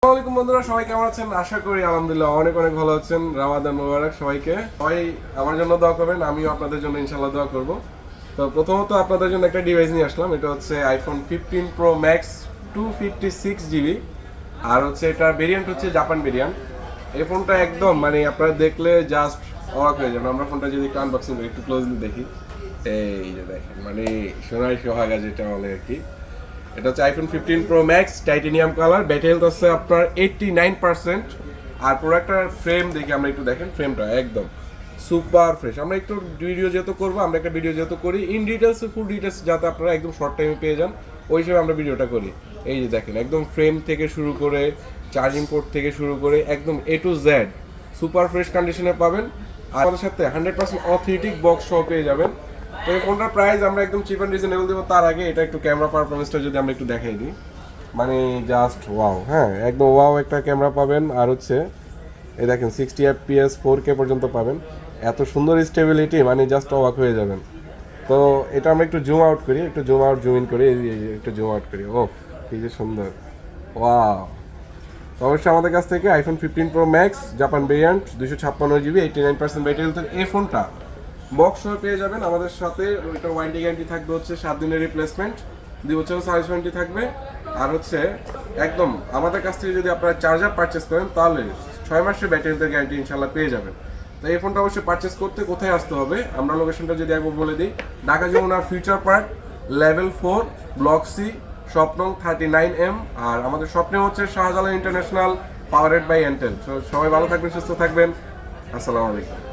আসসালামু বন্ধুরা, সবাই কেমন আছেন? আশা করি আলহামদুলিল্লাহ অনেক অনেক ভালো আছেন। রামাদান মোবারক সবাইকে। সবাই আমার জন্য দোয়া করবেন, আমিও আপনাদের জন্য ইনশাআল্লাহ দোয়া করব। তো প্রথমত আপনাদের জন্য একটা ডিভাইস নিয়ে আসলাম। এটা হচ্ছে আইফোন 15 প্রো ম্যাক্স 256 জিবি। আর হচ্ছে এটার ভেরিয়েন্ট হচ্ছে জাপান ভেরিয়েন্ট। এই ফোনটা একদম মানে আপনারা দেখলে জাস্ট অবাক হয়ে যাবেন। আমরা ফোনটা যদি একটু আনবক্সিং করি, একটু ক্লোজলি দেখি, এই যে দেখেন, মানে সোনাই সোহাগা যেটা বলে আর কি। এটা হচ্ছে iPhone 15 pro max titanium colour. Battery health আছে আপনার 89%। আর প্রোডাক্টটার ফ্রেম দেখি আমরা একটু দেখেন, ফ্রেমটা একদম সুপার ফ্রেশ। আমরা একটু ভিডিও যেহেতু করবো, আমরা একটা ভিডিও যেহেতু করি ইন ডিটেলস ফুল ডিটেলস যাতে আপনারা একদম শর্ট টাইমে পেয়ে যান, ওই হিসেবে আমরা ভিডিওটা করি। এই যে দেখেন, একদম ফ্রেম থেকে শুরু করে চার্জিং পোর্ট থেকে শুরু করে একদম এ টু জেড সুপার ফ্রেশ কন্ডিশনে পাবেন। আর আমাদের সাথে 100% অথেন্টিক বক্স সহ পেয়ে যাবেন। তো এই ফোনটার প্রাইস আমরা একদম চিপ অ্যান্ড রিজনেবল দেবো। তার আগে এটা একটু ক্যামেরা পারফরমেন্সটা যদি আমরা একটু দেখাই দিই, মানে জাস্ট ওয়াও। হ্যাঁ, একদম ওয়াও একটা ক্যামেরা পাবেন। আর হচ্ছে এই দেখেন 60 FPS 4K পর্যন্ত পাবেন। এত সুন্দর স্টেবিলিটি, মানে জাস্ট অবাক হয়ে যাবেন। তো এটা আমরা একটু জুম আউট করি, একটু জুম আউট জুম ইন করি, একটু জুম আউট করি। ও কি যে সুন্দর, ওয়াও। তো অবশ্যই আমাদের কাছ থেকে iPhone 15 pro max Japan variant 256 GB 89% battery হেলথের এই ফোনটা বক্স সহ পেয়ে যাবেন। আমাদের সাথে ওইটা ওয়ারেন্টি গ্যারান্টি থাকবে হচ্ছে 7 দিনের রিপ্লেসমেন্ট, 2 বছরের সার্ভিস ওয়ারেন্টি থাকবে। আর হচ্ছে একদম আমাদের কাছ থেকে যদি আপনারা চার্জার পারচেস করেন তাহলে 6 মাসের ব্যাটারি হেলথের গ্যারান্টি ইনশাল্লাহ পেয়ে যাবেন। তো এই ফোনটা অবশ্যই পারচেস করতে কোথায় আসতে হবে, আমরা লোকেশনটা যদি একবার বলে দিই, Dhaka Jamuna future park level 4 block C, Shwapno 39M। আর আমাদের স্বপ্নে হচ্ছে Shahjalal international, powered by Intel. সবাই ভালো থাকবেন, সুস্থ থাকবেন। আসসালামু আলাইকুম।